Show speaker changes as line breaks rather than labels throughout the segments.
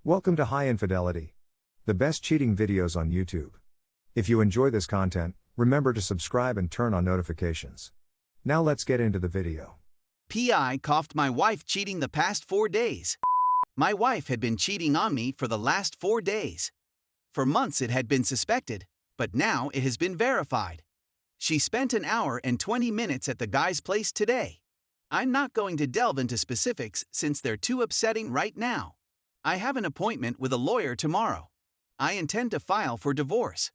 Welcome to High Infidelity, the best cheating videos on YouTube. If you enjoy this content, remember to subscribe and turn on notifications. Now let's get into the video.
PI coughed my wife cheating the past 4 days. My wife had been cheating on me for the last 4 days. For months it had been suspected, but now it has been verified. She spent an hour and 20 minutes at the guy's place today. I'm not going to delve into specifics since they're too upsetting right now. I have an appointment with a lawyer tomorrow. I intend to file for divorce.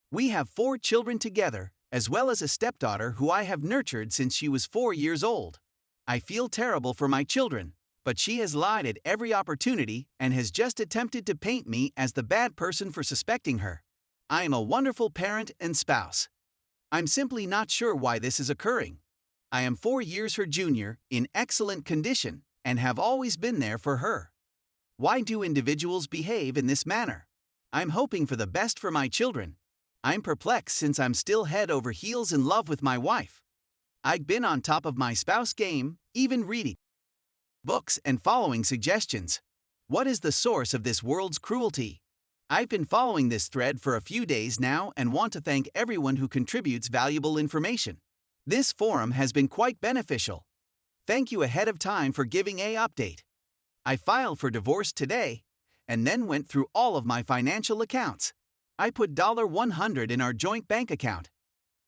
We have 4 children together, as well as a stepdaughter who I have nurtured since she was 4 years old. I feel terrible for my children, but she has lied at every opportunity and has just attempted to paint me as the bad person for suspecting her. I am a wonderful parent and spouse. I'm simply not sure why this is occurring. I am 4 years her junior, in excellent condition, and have always been there for her. Why do individuals behave in this manner? I'm hoping for the best for my children. I'm perplexed since I'm still head over heels in love with my wife. I've been on top of my spouse game, even reading books and following suggestions. What is the source of this world's cruelty? I've been following this thread for a few days now and want to thank everyone who contributes valuable information. This forum has been quite beneficial. Thank you ahead of time for giving an update. I filed for divorce today, and then went through all of my financial accounts. I put $100 in our joint bank account.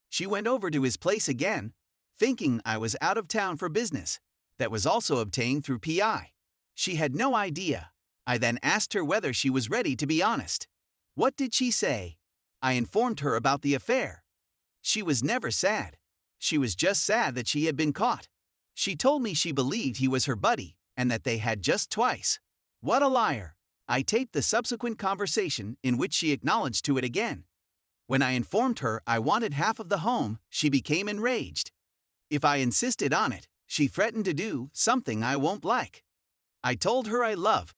She went over to his place again, thinking I was out of town for business. That was also obtained through PI. She had no idea. I then asked her whether she was ready to be honest. What did she say? I informed her about the affair. She was never sad. She was just sad that she had been caught. She told me she believed he was her buddy, and that they had just twice. What a liar! I taped the subsequent conversation in which she acknowledged to it again. When I informed her I wanted half of the home, she became enraged. If I insisted on it, she threatened to do something I won't like. I told her I love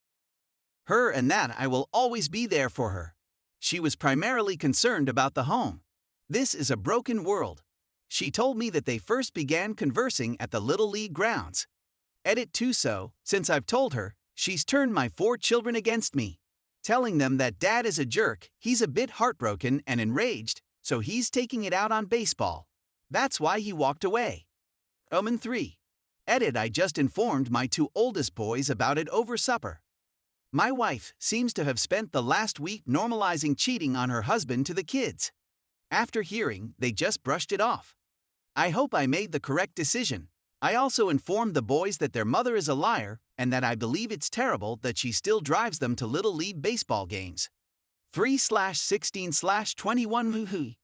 her and that I will always be there for her. She was primarily concerned about the home. This is a broken world. She told me that they first began conversing at the Little League grounds. Edit too so, since I've told her, she's turned my 4 children against me. Telling them that dad is a jerk, he's a bit heartbroken and enraged, so he's taking it out on baseball. That's why he walked away. Omen 3. Edit I just informed my 2 oldest boys about it over supper. My wife seems to have spent the last week normalizing cheating on her husband to the kids. After hearing, they just brushed it off. I hope I made the correct decision. I also informed the boys that their mother is a liar and that I believe it's terrible that she still drives them to Little League baseball games. 3/16/21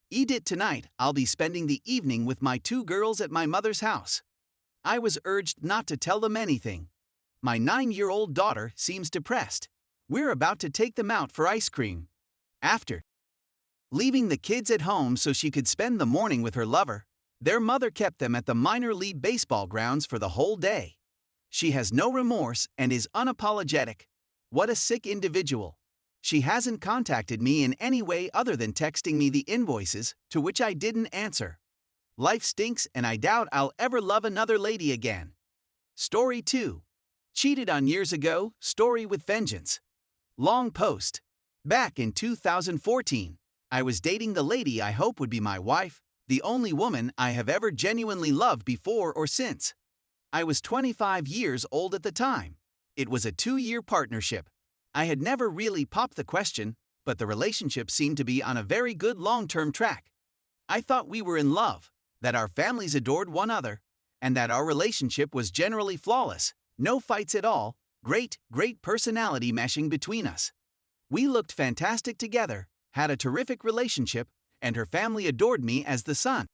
Edit tonight I'll be spending the evening with my 2 girls at my mother's house. I was urged not to tell them anything. My 9-year-old daughter seems depressed. We're about to take them out for ice cream. After leaving the kids at home so she could spend the morning with her lover, their mother kept them at the minor league baseball grounds for the whole day. She has no remorse and is unapologetic. What a sick individual. She hasn't contacted me in any way other than texting me the invoices, to which I didn't answer. Life stinks and I doubt I'll ever love another lady again. Story 2. Cheated on years ago, story with vengeance. Long post. Back in 2014, I was dating the lady I hope would be my wife, the only woman I have ever genuinely loved before or since. I was 25 years old at the time. It was a 2-year partnership. I had never really popped the question, but the relationship seemed to be on a very good long-term track. I thought we were in love, that our families adored one another, and that our relationship was generally flawless, no fights at all, great personality meshing between us. We looked fantastic together, had a terrific relationship, and her family adored me as the son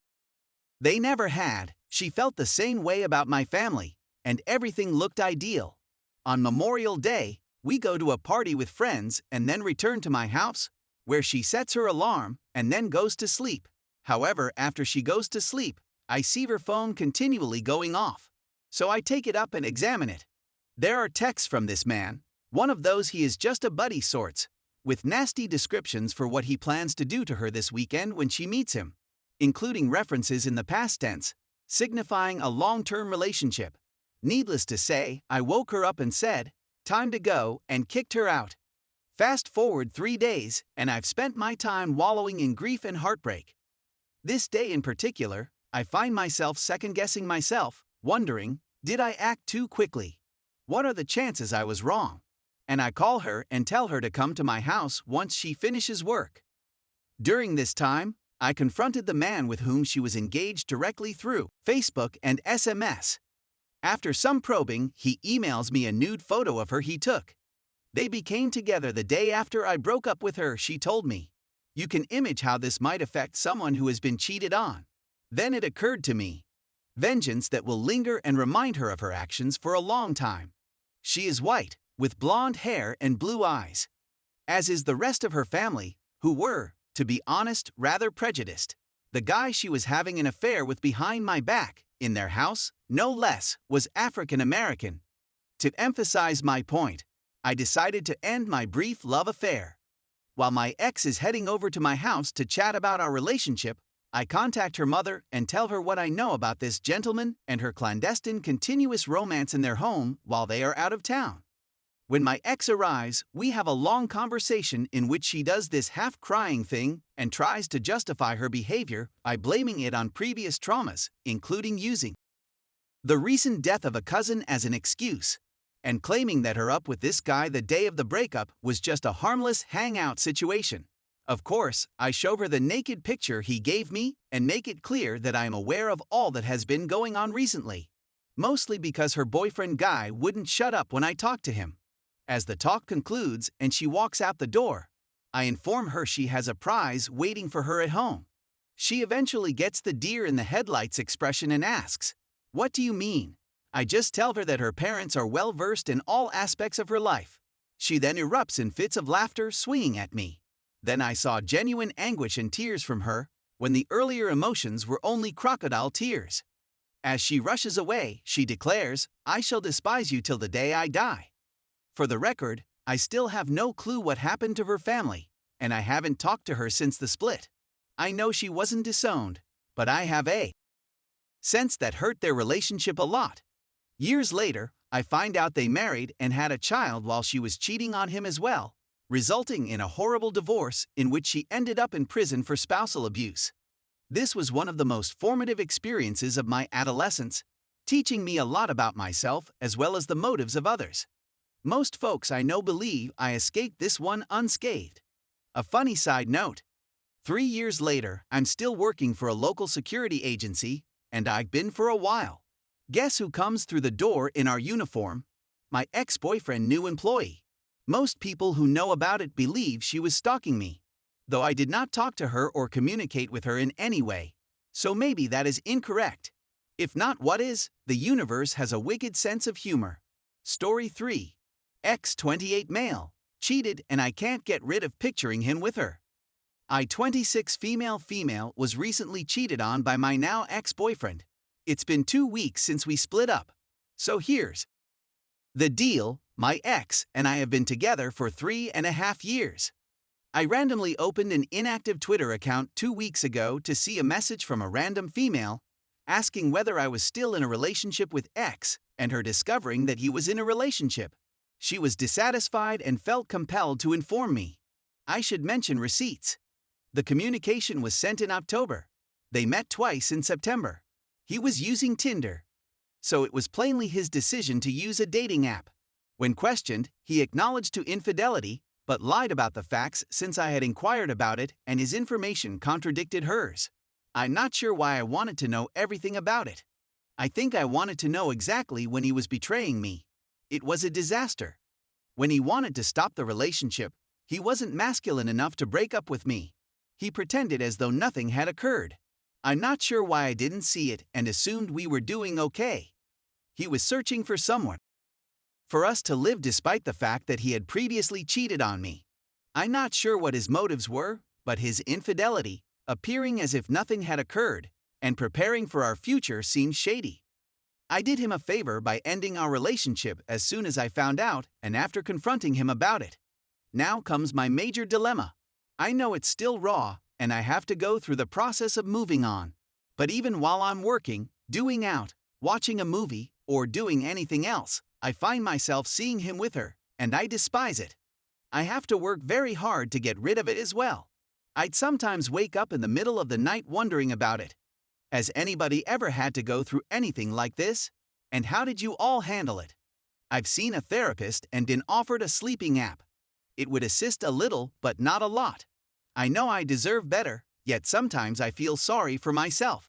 they never had. She felt the same way about my family, and everything looked ideal. On Memorial Day, we go to a party with friends and then return to my house, where she sets her alarm and then goes to sleep. However, after she goes to sleep, I see her phone continually going off. So I take it up and examine it. There are texts from this man, one of those he is just a buddy sorts, with nasty descriptions for what he plans to do to her this weekend when she meets him, including references in the past tense, signifying a long-term relationship. Needless to say, I woke her up and said, time to go, and kicked her out. Fast forward 3 days, and I've spent my time wallowing in grief and heartbreak. This day in particular, I find myself second-guessing myself, wondering, did I act too quickly? What are the chances I was wrong? And I call her and tell her to come to my house once she finishes work. During this time, I confronted the man with whom she was engaged directly through Facebook and SMS. After some probing, he emails me a nude photo of her he took. They became together the day after I broke up with her, she told me. You can imagine how this might affect someone who has been cheated on. Then it occurred to me. Vengeance that will linger and remind her of her actions for a long time. She is white, with blonde hair and blue eyes. As is the rest of her family, who were, to be honest, rather prejudiced. The guy she was having an affair with behind my back, in their house, no less, was African American. To emphasize my point, I decided to end my brief love affair. While my ex is heading over to my house to chat about our relationship, I contact her mother and tell her what I know about this gentleman and her clandestine continuous romance in their home while they are out of town. When my ex arrives, we have a long conversation in which she does this half-crying thing and tries to justify her behavior by blaming it on previous traumas, including using the recent death of a cousin as an excuse, and claiming that her up with this guy the day of the breakup was just a harmless hangout situation. Of course, I show her the naked picture he gave me and make it clear that I am aware of all that has been going on recently. Mostly because her boyfriend guy wouldn't shut up when I talked to him. As the talk concludes and she walks out the door, I inform her she has a prize waiting for her at home. She eventually gets the deer in the headlights expression and asks, "What do you mean?" I just tell her that her parents are well versed in all aspects of her life. She then erupts in fits of laughter, swinging at me. Then I saw genuine anguish and tears from her, when the earlier emotions were only crocodile tears. As she rushes away, she declares, "I shall despise you till the day I die." For the record, I still have no clue what happened to her family, and I haven't talked to her since the split. I know she wasn't disowned, but I have a sense that hurt their relationship a lot. Years later, I find out they married and had a child while she was cheating on him as well, resulting in a horrible divorce in which she ended up in prison for spousal abuse. This was one of the most formative experiences of my adolescence, teaching me a lot about myself as well as the motives of others. Most folks I know believe I escaped this one unscathed. A funny side note. 3 years later, I'm still working for a local security agency, and I've been for a while. Guess who comes through the door in our uniform? My ex-boyfriend, new employee. Most people who know about it believe she was stalking me, though I did not talk to her or communicate with her in any way. So maybe that is incorrect. If not, what is? The universe has a wicked sense of humor. Story 3. Ex 28 male, cheated and I can't get rid of picturing him with her. I 26 female was recently cheated on by my now ex-boyfriend. It's been 2 weeks since we split up. So here's the deal, my ex and I have been together for 3.5 years. I randomly opened an inactive Twitter account 2 weeks ago to see a message from a random female asking whether I was still in a relationship with ex and her discovering that he was in a relationship. She was dissatisfied and felt compelled to inform me. I should mention receipts. The communication was sent in October. They met twice in September. He was using Tinder. So it was plainly his decision to use a dating app. When questioned, he acknowledged to infidelity, but lied about the facts since I had inquired about it and his information contradicted hers. I'm not sure why I wanted to know everything about it. I think I wanted to know exactly when he was betraying me. It was a disaster. When he wanted to stop the relationship, he wasn't masculine enough to break up with me. He pretended as though nothing had occurred. I'm not sure why I didn't see it and assumed we were doing okay. He was searching for someone for us to live despite the fact that he had previously cheated on me. I'm not sure what his motives were, but his infidelity, appearing as if nothing had occurred, and preparing for our future seemed shady. I did him a favor by ending our relationship as soon as I found out and after confronting him about it. Now comes my major dilemma. I know it's still raw and I have to go through the process of moving on. But even while I'm working, doing out, watching a movie, or doing anything else, I find myself seeing him with her, and I despise it. I have to work very hard to get rid of it as well. I'd sometimes wake up in the middle of the night wondering about it. Has anybody ever had to go through anything like this? And how did you all handle it? I've seen a therapist and been offered a sleeping app. It would assist a little, but not a lot. I know I deserve better, yet sometimes I feel sorry for myself.